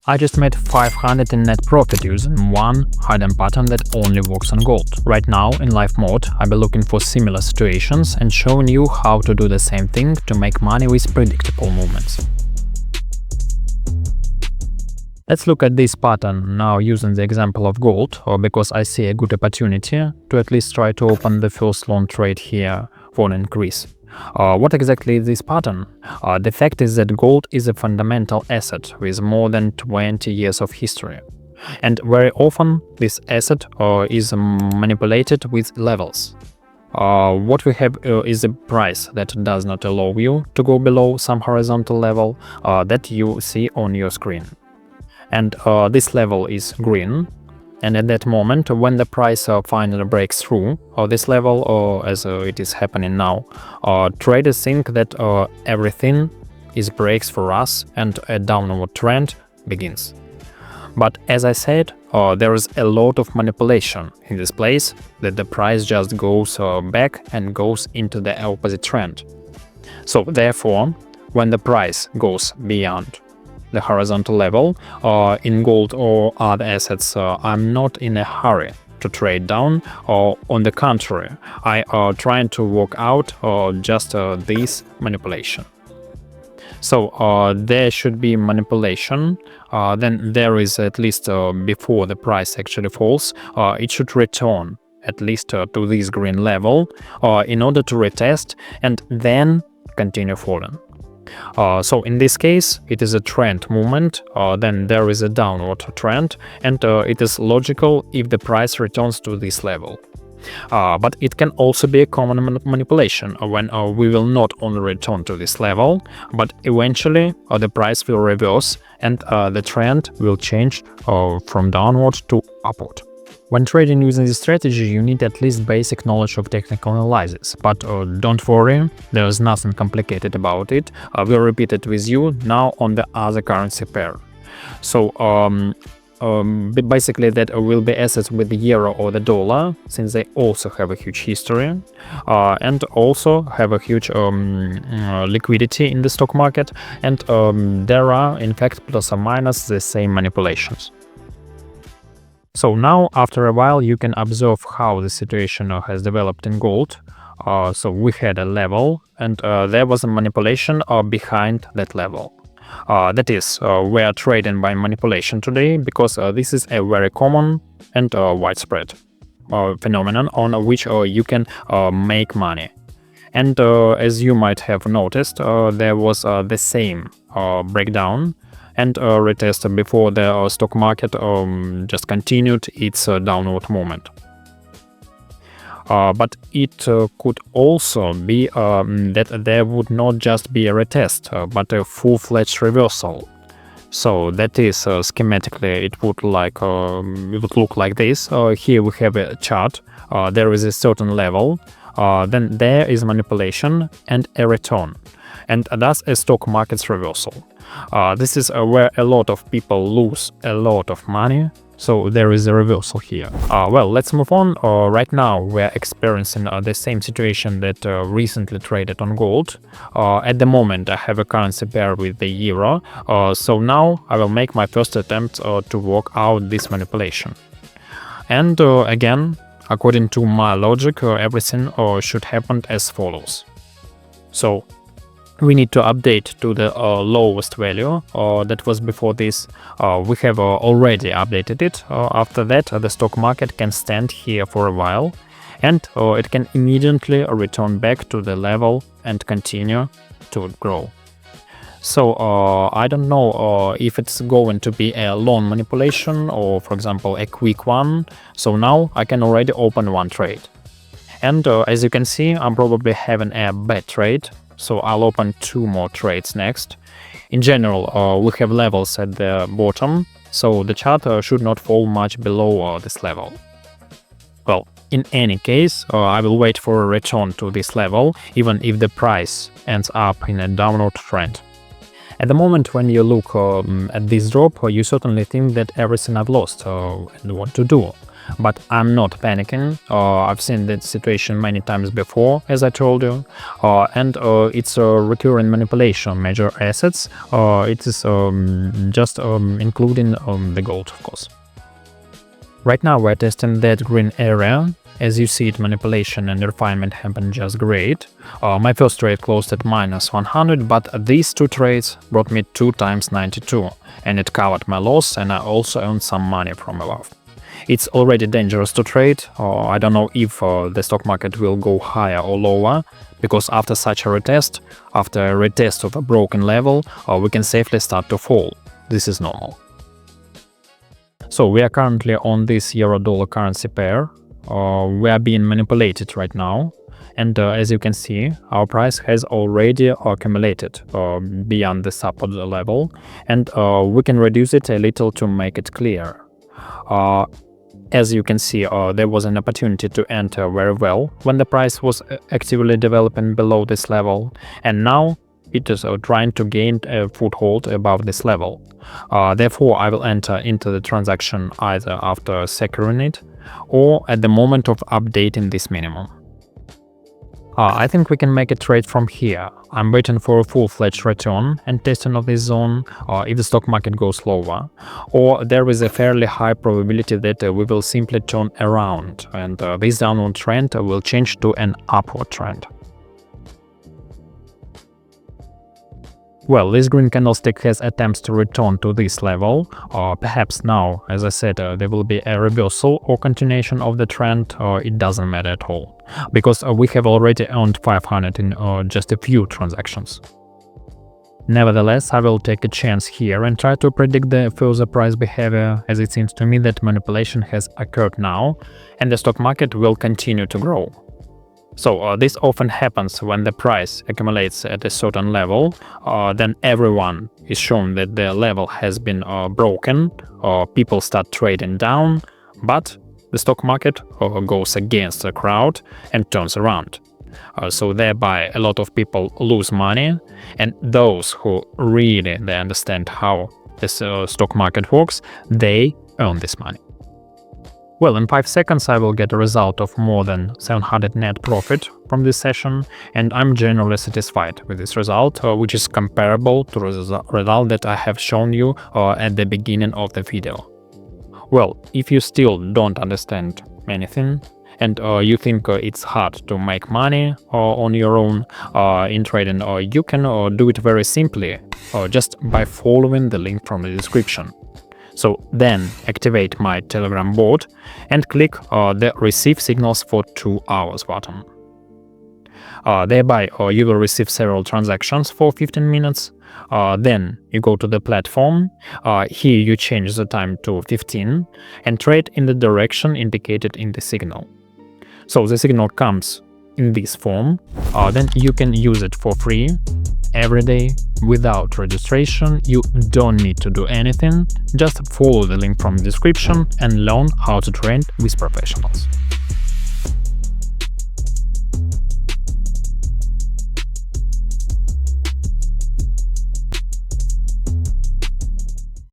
I just made 500 in net profit using one hidden pattern that only works on gold. Right now, in live mode, I'll be looking for similar situations and showing you how to do the same thing to make money with predictable movements. Let's look at this pattern now using the example of gold, because I see a good opportunity to at least try to open the first long trade here for an increase. What exactly is this pattern? The fact is that gold is a fundamental asset with more than 20 years of history. And very often this asset is manipulated with levels. What we have is a price that does not allow you to go below some horizontal level that you see on your screen. And this level is green, and at that moment when the price finally breaks through this level, as it is happening now, traders think that everything is breaks for us and a downward trend begins. But as I said, there is a lot of manipulation in this place, that the price just goes back and goes into the opposite trend. So therefore, when the price goes beyond the horizontal level in gold or other assets, I'm not in a hurry to trade down, or on the contrary, I are trying to work out just this manipulation. So there should be manipulation, then there is at least before the price actually falls, it should return at least to this green level in order to retest and then continue falling. So in this case, it is a trend movement, then there is a downward trend, and it is logical if the price returns to this level. But it can also be a common manipulation when we will not only return to this level, but eventually the price will reverse and the trend will change from downward to upward. When trading using this strategy, you need at least basic knowledge of technical analysis, but don't worry, there is nothing complicated about it. I will repeat it with you now on the other currency pair. So basically that will be assets with the euro or the dollar, since they also have a huge history and also have a huge liquidity in the stock market, and there are in fact plus or minus the same manipulations. So now, after a while, you can observe how the situation has developed in gold. So we had a level, and there was a manipulation behind that level. That is, we are trading by manipulation today, because this is a very common and widespread phenomenon on which you can make money. And as you might have noticed, there was the same breakdown and retest before the stock market just continued its downward movement. But it could also be that there would not just be a retest, but a full-fledged reversal. So that is schematically it would look like this. Here we have a chart. There is a certain level, then there is manipulation and a return, and thus a stock market's reversal. This is where a lot of people lose a lot of money, so there is a reversal here. Well, let's move on. Right now we're experiencing the same situation that recently traded on gold. At the moment I have a currency pair with the euro, so now I will make my first attempt to work out this manipulation. And again, according to my logic, everything should happen as follows. So we need to update to the lowest value that was before this. We have already updated it. After that, the stock market can stand here for a while, and it can immediately return back to the level and continue to grow. So I don't know if it's going to be a long manipulation or, for example, a quick one. So now I can already open one trade. And as you can see, I'm probably having a bad trade. So I'll open two more trades next. In general, we have levels at the bottom, so the chart should not fall much below this level. Well, in any case, I will wait for a return to this level, even if the price ends up in a downward trend. At the moment when you look at this drop, you certainly think that everything I've lost and what to do. but I'm not panicking. I've seen that situation many times before, as I told you, and it's a recurring manipulation. Major assets, it is just including the gold, of course. Right now we're testing that green area. As you see, it manipulation and refinement happened just great. My first trade closed at -100, but these two trades brought me 2 times 92, and it covered my loss, and I also earned some money from above. It's already dangerous to trade. I don't know if the stock market will go higher or lower, because after such a retest, after a retest of a broken level, we can safely start to fall. This is normal. So we are currently on this euro-dollar currency pair. We are being manipulated right now, and as you can see, our price has already accumulated beyond the support level, and we can reduce it a little to make it clear. As you can see, there was an opportunity to enter very well when the price was actively developing below this level, and now it is trying to gain a foothold above this level. Therefore, I will enter into the transaction either after securing it or at the moment of updating this minimum. I think we can make a trade from here. I'm waiting for a full-fledged return and testing of this zone if the stock market goes lower, or there is a fairly high probability that we will simply turn around and this downward trend will change to an upward trend. Well, this green candlestick has attempts to return to this level, or perhaps now, as I said, there will be a reversal or continuation of the trend, or it doesn't matter at all, because we have already earned 500 in just a few transactions. Nevertheless, I will take a chance here and try to predict the further price behavior, as it seems to me that manipulation has occurred now, and the stock market will continue to grow. So this often happens when the price accumulates at a certain level, then everyone is shown that the level has been broken, people start trading down, but the stock market goes against the crowd and turns around. So thereby a lot of people lose money, and those who really understand how this stock market works, they earn this money. Well, in 5 seconds I will get a result of more than 700 net profit from this session, and I'm generally satisfied with this result, which is comparable to the result that I have shown you at the beginning of the video. Well, if you still don't understand anything, and you think it's hard to make money on your own in trading, you can do it very simply, just by following the link from the description. So then activate my Telegram bot and click the Receive Signals for 2 hours button. Thereby you will receive several transactions for 15 minutes. Then you go to the platform, here you change the time to 15 and trade in the direction indicated in the signal. So the signal comes in this form, then you can use it for free every day without registration. You don't need to do anything, just follow the link from the description and learn how to trade with professionals.